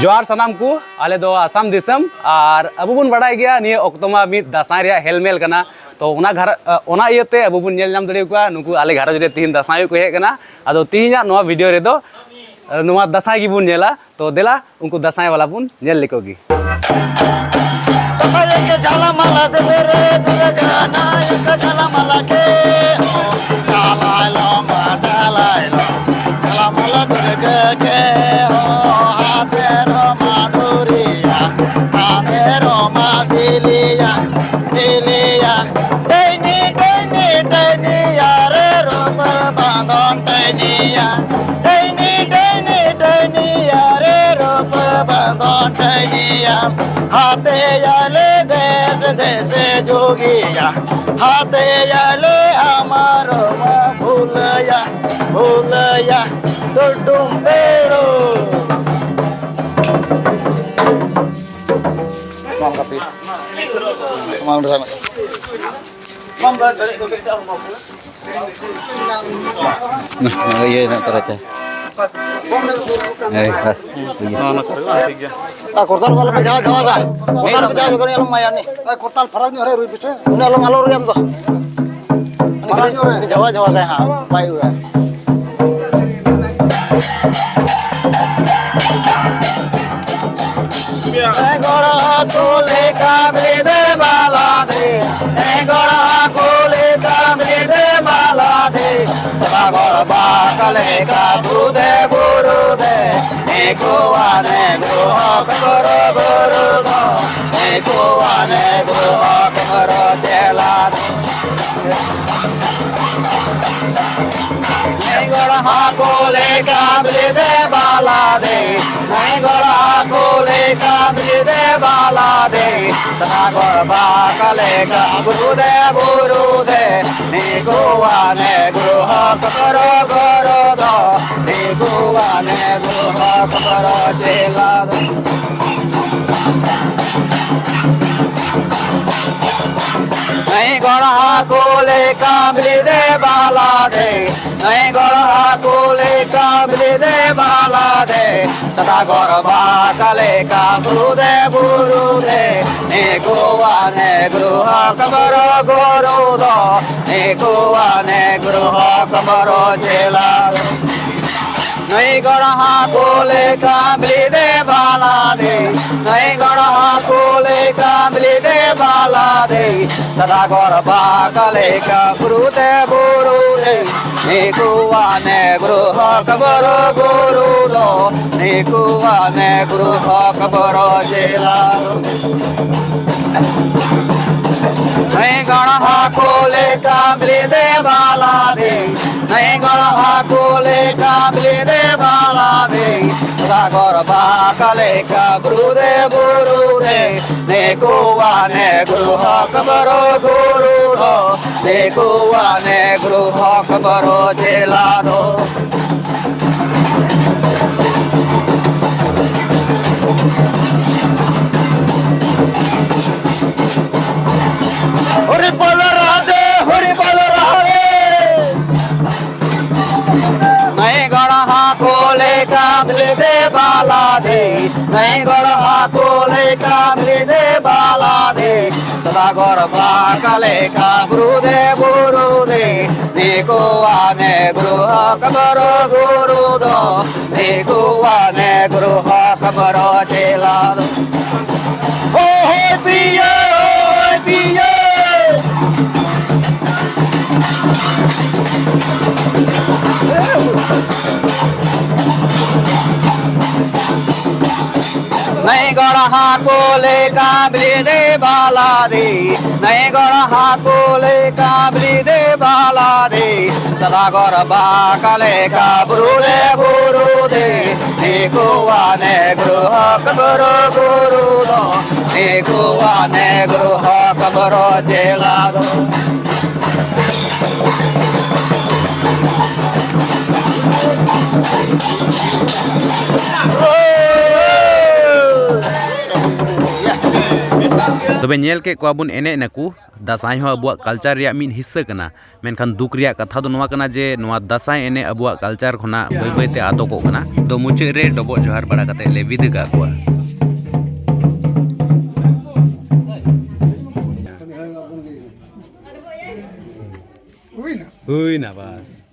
जोहार सनाम को आले दो आसाम दिसम और अबु बुन बड़ाई गया निये अक्तोमा मिद दासाई रे हेलमेल कना तो ओना घर ओना इयते अबु बुन नेल नाम दरे को नुकु आले घर रे तीन दासाई को हे कना आदो तीन नोआ वीडियो रे दो नोआ दासाई की बुन नेला तो देला उनको दासाई वाला बुन नेल लिकोगी दासाई के जाला माला देवे रे दिया गाना एक जाला माला के जाला लो मा जाला लो जाला माला देवे के हो हाथे रो माधुरिया काने रो मा सिलिया सिलिया टेनी टेनी टेनी यारे रो बांधन टेनिया टेनी टेनी टेनी यारे रो बांधन टेनिया हाथे याले देश देश जोगिया हाथे याले हमारो मा भूलया भूलया डुडुम बेड़ो माम कति माम drama nah iya nak teraca pas tak kortal kalau jawa jawa kan kortal jawa juga ni lumayan nih kortal farag ni orang rupi sih ini alung alur yang tu ini jawa jawa kayak ha baik udah Egora kole kabide balade, egora kole kabide balade, sabagor bakale kabude burude, ekuane grohak goro burudo, ekuane grohak goro jelad. Egora kole kabide balade, egora kole kabide balade, sabagor bakale kabude burude, ekuane grohak goro burudo, ekuane grohak goro jelad. नहीं गड़ा कोले काबली दे बाला दे नहीं गड़ा कोले काबली दे बाला दे सदा गौरबा कले का बुरु दे गोवा ने गृह कबरो गोरो दो गोवा ने गृह कबरो जेला नहीं गड़ा कोले काबली दे बाला दे नहीं गड़ा कोले काबली दे बाला दे सदा गौरबा कले का बुरु दे गोवा ने गृह कबरो गोरु दो गोवा ने गृह कबरो जेला नहीं गड़ा कोले काबली दे बाला दे नहीं गड़ा कोले काबली दे बाला दे सदा गौरबा कले का बुरु दे गोवा ने गृह कबरो गोरु दो गोवा ने गृह कबरो जेला दो हरि बोल राधे हरि बोल राधे नहीं गड़ा कोले काबली दे बाला दे नहीं गड़ा कोले काबली दे बाला दे सदा गौरबा कले का बुरु दे गोवा ने गृह कबरो गोरु दो गोवा ने गृह कबरो जेला दो ओ पिया नहीं गड़ा कोले काबली दे बाला दे नहीं गड़ा कोले काबली दे बाला दे सदा गौरबा कले का बुरु दे गोवा ने गृह कबरो गोरु दो गोवा ने गृह कबरो जेला दो Oh! तबे नेल के को बन एने नकू दासाई हो अबुआ कल्चर रिया मिन हिस्सा कना मेनखान दुख रिया कथा दो नवा कना जे नवा दासाई एने अबुआ कल्चर खना बाय बाय ते आदोको कना तो मुचे रे डबो जोहार बड़ा कते ले विद का को हुई ना बस